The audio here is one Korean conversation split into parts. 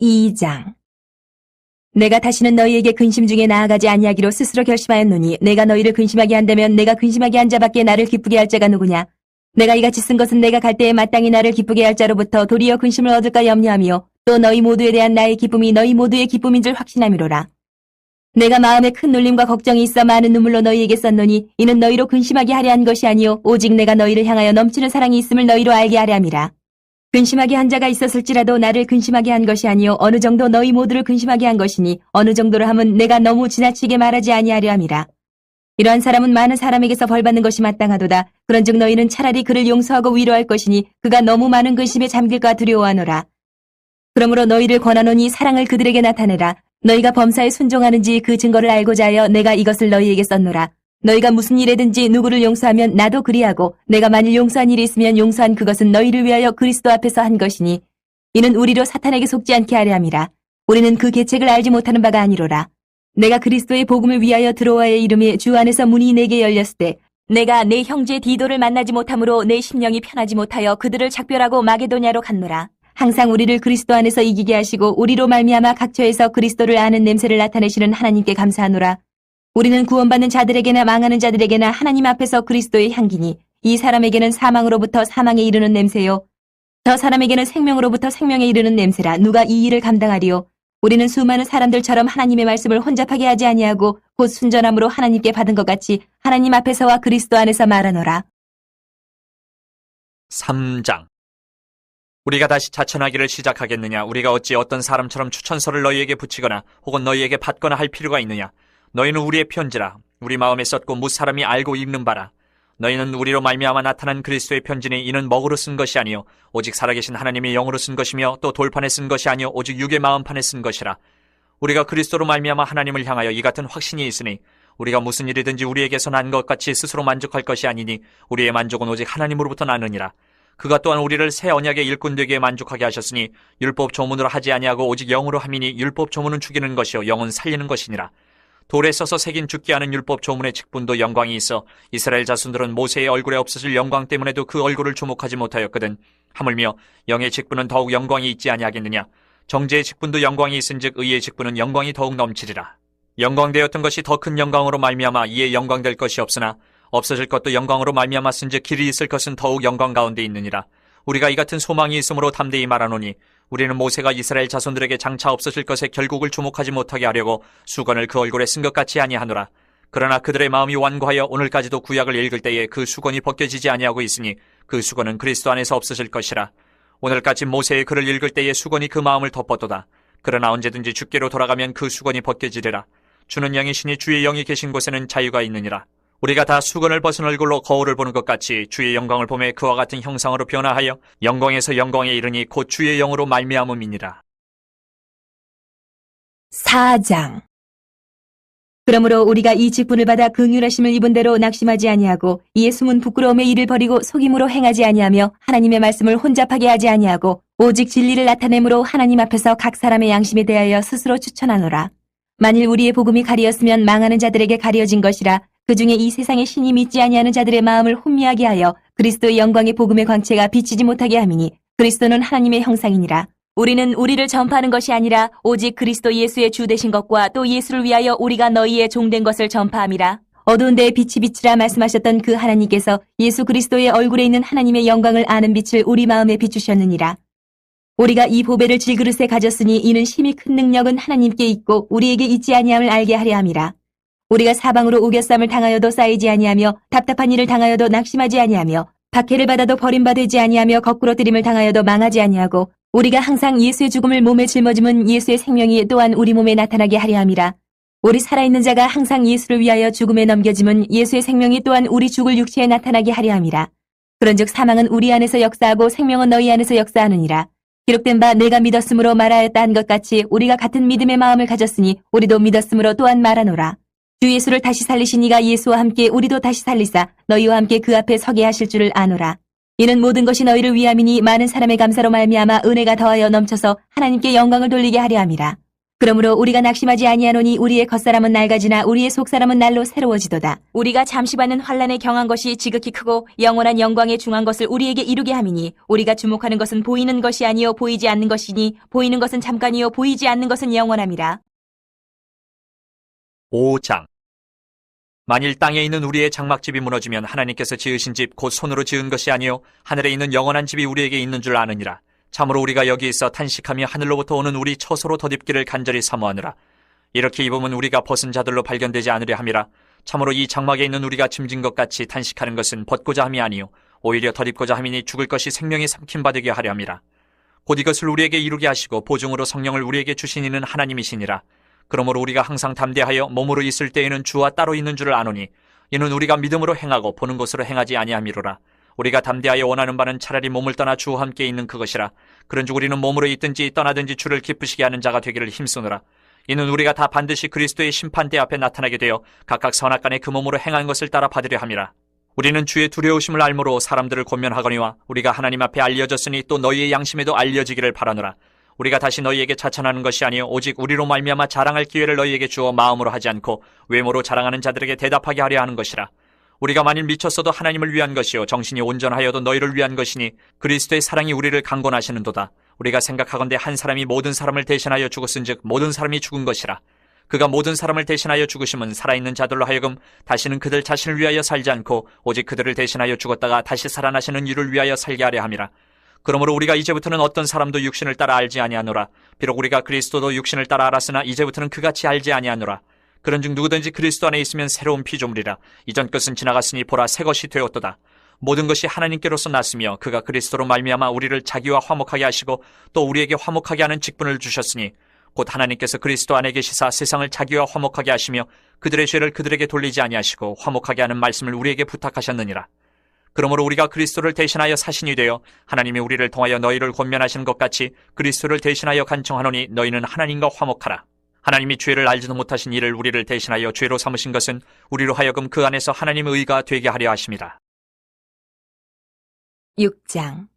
2장. 내가 다시는 너희에게 근심 중에 나아가지 아니하기로 스스로 결심하였노니 내가 너희를 근심하게 한다면 내가 근심하게 한 자밖에 나를 기쁘게 할 자가 누구냐? 내가 이같이 쓴 것은 내가 갈 때에 마땅히 나를 기쁘게 할 자로부터 도리어 근심을 얻을까 염려하며 또 너희 모두에 대한 나의 기쁨이 너희 모두의 기쁨인 줄 확신함이로라. 내가 마음에 큰 놀림과 걱정이 있어 많은 눈물로 너희에게 썼노니 이는 너희로 근심하게 하려 한 것이 아니요 오직 내가 너희를 향하여 넘치는 사랑이 있음을 너희로 알게 하려 함이라. 근심하게 한 자가 있었을지라도 나를 근심하게 한 것이 아니요 어느 정도 너희 모두를 근심하게 한 것이니 어느 정도로 함은 내가 너무 지나치게 말하지 아니하려 함이라. 이러한 사람은 많은 사람에게서 벌받는 것이 마땅하도다. 그런즉 너희는 차라리 그를 용서하고 위로할 것이니 그가 너무 많은 근심에 잠길까 두려워하노라. 그러므로 너희를 권하노니 사랑을 그들에게 나타내라. 너희가 범사에 순종하는지 그 증거를 알고자 하여 내가 이것을 너희에게 썼노라. 너희가 무슨 일에든지 누구를 용서하면 나도 그리하고 내가 만일 용서한 일이 있으면 용서한 그것은 너희를 위하여 그리스도 앞에서 한 것이니 이는 우리로 사탄에게 속지 않게 하려 함이라. 우리는 그 계책을 알지 못하는 바가 아니로라. 내가 그리스도의 복음을 위하여 드로아의 이름에 주 안에서 문이 내게 열렸을 때 내가 내 형제 디도를 만나지 못함으로 내 심령이 편하지 못하여 그들을 작별하고 마게도냐로 갔노라. 항상 우리를 그리스도 안에서 이기게 하시고 우리로 말미암아 각처에서 그리스도를 아는 냄새를 나타내시는 하나님께 감사하노라. 우리는 구원받는 자들에게나 망하는 자들에게나 하나님 앞에서 그리스도의 향기니 이 사람에게는 사망으로부터 사망에 이르는 냄새요 저 사람에게는 생명으로부터 생명에 이르는 냄새라. 누가 이 일을 감당하리요? 우리는 수많은 사람들처럼 하나님의 말씀을 혼잡하게 하지 아니하고 곧 순전함으로 하나님께 받은 것 같이 하나님 앞에서와 그리스도 안에서 말하노라. 3장. 우리가 다시 자천하기를 시작하겠느냐? 우리가 어찌 어떤 사람처럼 추천서를 너희에게 붙이거나 혹은 너희에게 받거나 할 필요가 있느냐? 너희는 우리의 편지라. 우리 마음에 썼고 무사람이 알고 읽는 바라. 너희는 우리로 말미암아 나타난 그리스도의 편지니 이는 먹으로 쓴 것이 아니요 오직 살아계신 하나님의 영으로 쓴 것이며 또 돌판에 쓴 것이 아니요 오직 육의 마음판에 쓴 것이라. 우리가 그리스도로 말미암아 하나님을 향하여 이 같은 확신이 있으니 우리가 무슨 일이든지 우리에게서 난 것 같이 스스로 만족할 것이 아니니 우리의 만족은 오직 하나님으로부터 나느니라. 그가 또한 우리를 새 언약의 일꾼 되게 만족하게 하셨으니 율법 조문으로 하지 아니하고 오직 영으로 함이니 율법 조문은 죽이는 것이요 영은 살리는 것이니라. 돌에 써서 새긴 죽게 하는 율법 조문의 직분도 영광이 있어 이스라엘 자손들은 모세의 얼굴에 없어질 영광 때문에도 그 얼굴을 주목하지 못하였거든. 하물며 영의 직분은 더욱 영광이 있지 아니하겠느냐? 정죄의 직분도 영광이 있은즉 의의 직분은 영광이 더욱 넘치리라. 영광되었던 것이 더 큰 영광으로 말미암아 이에 영광될 것이 없으나 없어질 것도 영광으로 말미암았은즉 길이 있을 것은 더욱 영광 가운데 있느니라. 우리가 이 같은 소망이 있으므로 담대히 말하노니 우리는 모세가 이스라엘 자손들에게 장차 없어질 것의 결국을 주목하지 못하게 하려고 수건을 그 얼굴에 쓴 것 같이 아니하노라. 그러나 그들의 마음이 완고하여 오늘까지도 구약을 읽을 때에 그 수건이 벗겨지지 아니하고 있으니 그 수건은 그리스도 안에서 없어질 것이라. 오늘까지 모세의 글을 읽을 때에 수건이 그 마음을 덮었도다. 그러나 언제든지 주께로 돌아가면 그 수건이 벗겨지리라. 주는 영이시니 주의 영이 계신 곳에는 자유가 있느니라. 우리가 다 수건을 벗은 얼굴로 거울을 보는 것 같이 주의 영광을 보매 그와 같은 형상으로 변화하여 영광에서 영광에 이르니 곧 주의 영으로 말미암음이니라. 4장. 그러므로 우리가 이 직분을 받아 긍휼하심을 입은 대로 낙심하지 아니하고 이에 숨은 부끄러움의 일을 버리고 속임으로 행하지 아니하며 하나님의 말씀을 혼잡하게 하지 아니하고 오직 진리를 나타내므로 하나님 앞에서 각 사람의 양심에 대하여 스스로 추천하노라. 만일 우리의 복음이 가리었으면 망하는 자들에게 가려진 것이라. 그 중에 이 세상의 신이 믿지 아니하는 자들의 마음을 혼미하게 하여 그리스도의 영광의 복음의 광채가 비치지 못하게 함이니 그리스도는 하나님의 형상이니라. 우리는 우리를 전파하는 것이 아니라 오직 그리스도 예수의 주 되신 것과 또 예수를 위하여 우리가 너희의 종된 것을 전파함이라. 어두운 데에 빛이 비치라 말씀하셨던 그 하나님께서 예수 그리스도의 얼굴에 있는 하나님의 영광을 아는 빛을 우리 마음에 비추셨느니라. 우리가 이 보배를 질그릇에 가졌으니 이는 심히 큰 능력은 하나님께 있고 우리에게 있지 아니함을 알게 하려 함이라. 우리가 사방으로 우겨쌈을 당하여도 쌓이지 아니하며 답답한 일을 당하여도 낙심하지 아니하며 박해를 받아도 버림받지 아니하며 거꾸로 들임을 당하여도 망하지 아니하고 우리가 항상 예수의 죽음을 몸에 짊어짐은 예수의 생명이 또한 우리 몸에 나타나게 하려 함이라. 우리 살아있는 자가 항상 예수를 위하여 죽음에 넘겨짐은 예수의 생명이 또한 우리 죽을 육체에 나타나게 하려 함이라. 그런즉 사망은 우리 안에서 역사하고 생명은 너희 안에서 역사하느니라. 기록된 바 내가 믿었으므로 말하였다 한 것 같이 우리가 같은 믿음의 마음을 가졌으니 우리도 믿었으므로 또한 말하노라. 주 예수를 다시 살리신 이가 예수와 함께 우리도 다시 살리사 너희와 함께 그 앞에 서게 하실 줄을 아노라. 이는 모든 것이 너희를 위함이니 많은 사람의 감사로 말미암아 은혜가 더하여 넘쳐서 하나님께 영광을 돌리게 하려 함이라. 그러므로 우리가 낙심하지 아니하노니 우리의 겉사람은 낡아지나 우리의 속사람은 날로 새로워지도다. 우리가 잠시 받는 환난에 경한 것이 지극히 크고 영원한 영광에 중한 것을 우리에게 이루게 함이니 우리가 주목하는 것은 보이는 것이 아니요 보이지 않는 것이니 보이는 것은 잠깐이요 보이지 않는 것은 영원함이라. 5장. 만일 땅에 있는 우리의 장막집이 무너지면 하나님께서 지으신 집 곧 손으로 지은 것이 아니요 하늘에 있는 영원한 집이 우리에게 있는 줄 아느니라. 참으로 우리가 여기 있어 탄식하며 하늘로부터 오는 우리 처소로 덧입기를 간절히 사모하느라. 이렇게 입으면 우리가 벗은 자들로 발견되지 않으려 함이라. 참으로 이 장막에 있는 우리가 짐진 것 같이 탄식하는 것은 벗고자 함이 아니요 오히려 덧입고자 함이니 죽을 것이 생명이 삼킴 받게 하려 함이라. 곧 이것을 우리에게 이루게 하시고 보증으로 성령을 우리에게 주신 이는 하나님이시니라. 그러므로 우리가 항상 담대하여 몸으로 있을 때에는 주와 따로 있는 줄을 아노니 이는 우리가 믿음으로 행하고 보는 것으로 행하지 아니함이로라. 우리가 담대하여 원하는 바는 차라리 몸을 떠나 주와 함께 있는 그것이라. 그런즉 우리는 몸으로 있든지 떠나든지 주를 기쁘시게 하는 자가 되기를 힘쓰노라. 이는 우리가 다 반드시 그리스도의 심판대 앞에 나타나게 되어 각각 선악간에 그 몸으로 행한 것을 따라 받으려 함이라. 우리는 주의 두려우심을 알므로 사람들을 권면하거니와 우리가 하나님 앞에 알려졌으니 또 너희의 양심에도 알려지기를 바라노라. 우리가 다시 너희에게 자천하는 것이 아니요 오직 우리로 말미암아 자랑할 기회를 너희에게 주어 마음으로 하지 않고 외모로 자랑하는 자들에게 대답하게 하려 하는 것이라. 우리가 만일 미쳤어도 하나님을 위한 것이요 정신이 온전하여도 너희를 위한 것이니 그리스도의 사랑이 우리를 강권하시는도다. 우리가 생각하건대 한 사람이 모든 사람을 대신하여 죽었은즉 모든 사람이 죽은 것이라. 그가 모든 사람을 대신하여 죽으심은 살아있는 자들로 하여금 다시는 그들 자신을 위하여 살지 않고 오직 그들을 대신하여 죽었다가 다시 살아나시는 이를 위하여 살게 하려 함이라. 그러므로 우리가 이제부터는 어떤 사람도 육신을 따라 알지 아니하노라. 비록 우리가 그리스도도 육신을 따라 알았으나 이제부터는 그같이 알지 아니하노라. 그런즉 누구든지 그리스도 안에 있으면 새로운 피조물이라. 이전 것은 지나갔으니 보라 새 것이 되었도다. 모든 것이 하나님께로서 났으며 그가 그리스도로 말미암아 우리를 자기와 화목하게 하시고 또 우리에게 화목하게 하는 직분을 주셨으니 곧 하나님께서 그리스도 안에 계시사 세상을 자기와 화목하게 하시며 그들의 죄를 그들에게 돌리지 아니하시고 화목하게 하는 말씀을 우리에게 부탁하셨느니라. 그러므로 우리가 그리스도를 대신하여 사신이 되어 하나님이 우리를 통하여 너희를 권면하시는 것 같이 그리스도를 대신하여 간청하노니 너희는 하나님과 화목하라. 하나님이 죄를 알지도 못하신 이를 우리를 대신하여 죄로 삼으신 것은 우리로 하여금 그 안에서 하나님의 의가 되게 하려 하심이라. 6장.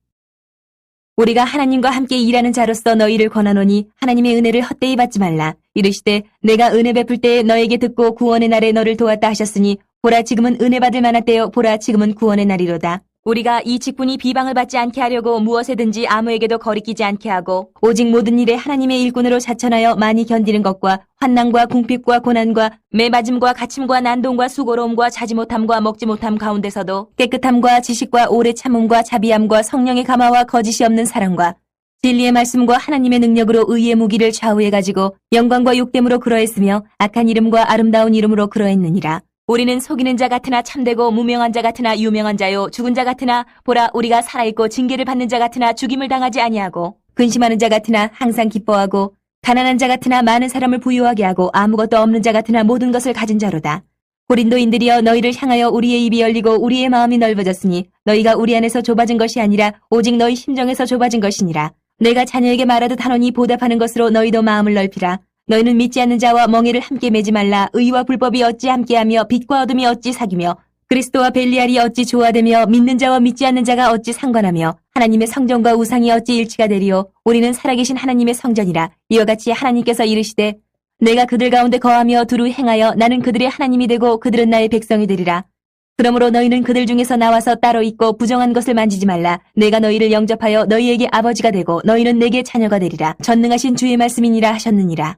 우리가 하나님과 함께 일하는 자로서 너희를 권하노니 하나님의 은혜를 헛되이 받지 말라. 이르시되 내가 은혜 베풀 때에 너에게 듣고 구원의 날에 너를 도왔다 하셨으니 보라 지금은 은혜 받을 만한 때요 보라 지금은 구원의 날이로다. 우리가 이 직분이 비방을 받지 않게 하려고 무엇에든지 아무에게도 거리끼지 않게 하고 오직 모든 일에 하나님의 일꾼으로 자천하여 많이 견디는 것과 환난과 궁핍과 고난과 매맞음과 갇힘과 난동과 수고로움과 자지 못함과 먹지 못함 가운데서도 깨끗함과 지식과 오래 참음과 자비함과 성령의 감화와 거짓이 없는 사랑과 진리의 말씀과 하나님의 능력으로 의의 무기를 좌우해 가지고 영광과 욕됨으로 그러했으며 악한 이름과 아름다운 이름으로 그러했느니라. 우리는 속이는 자 같으나 참되고 무명한 자 같으나 유명한 자요 죽은 자 같으나 보라 우리가 살아있고 징계를 받는 자 같으나 죽임을 당하지 아니하고 근심하는 자 같으나 항상 기뻐하고 가난한 자 같으나 많은 사람을 부유하게 하고 아무것도 없는 자 같으나 모든 것을 가진 자로다. 고린도인들이여 너희를 향하여 우리의 입이 열리고 우리의 마음이 넓어졌으니 너희가 우리 안에서 좁아진 것이 아니라 오직 너희 심정에서 좁아진 것이니라. 내가 자녀에게 말하듯 하노니 보답하는 것으로 너희도 마음을 넓히라. 너희는 믿지 않는 자와 멍에를 함께 매지 말라. 의와 불법이 어찌 함께하며 빛과 어둠이 어찌 사귀며 그리스도와 벨리알이 어찌 조화되며 믿는 자와 믿지 않는 자가 어찌 상관하며 하나님의 성전과 우상이 어찌 일치가 되리요. 우리는 살아계신 하나님의 성전이라. 이와 같이 하나님께서 이르시되 내가 그들 가운데 거하며 두루 행하여 나는 그들의 하나님이 되고 그들은 나의 백성이 되리라. 그러므로 너희는 그들 중에서 나와서 따로 있고 부정한 것을 만지지 말라. 내가 너희를 영접하여 너희에게 아버지가 되고 너희는 내게 자녀가 되리라. 전능하신 주의 말씀이니라 하셨느니라.